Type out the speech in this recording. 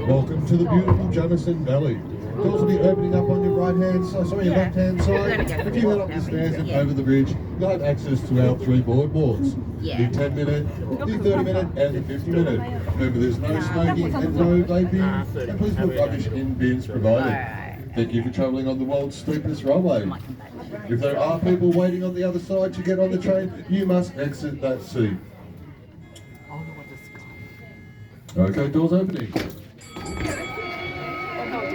Welcome to the beautiful Jamison Valley. Doors will be opening up on your right-hand side, your left-hand side. If you head up the stairs and over the bridge, you'll have access to our 3 boardwalks. The 10-minute, the 30-minute and the 50-minute. Remember, there's no smoking and no vaping, and please put rubbish in bins provided. Thank you for travelling on the world's steepest railway. If there are people waiting on the other side to get on the train, you must exit that seat. Okay, doors opening.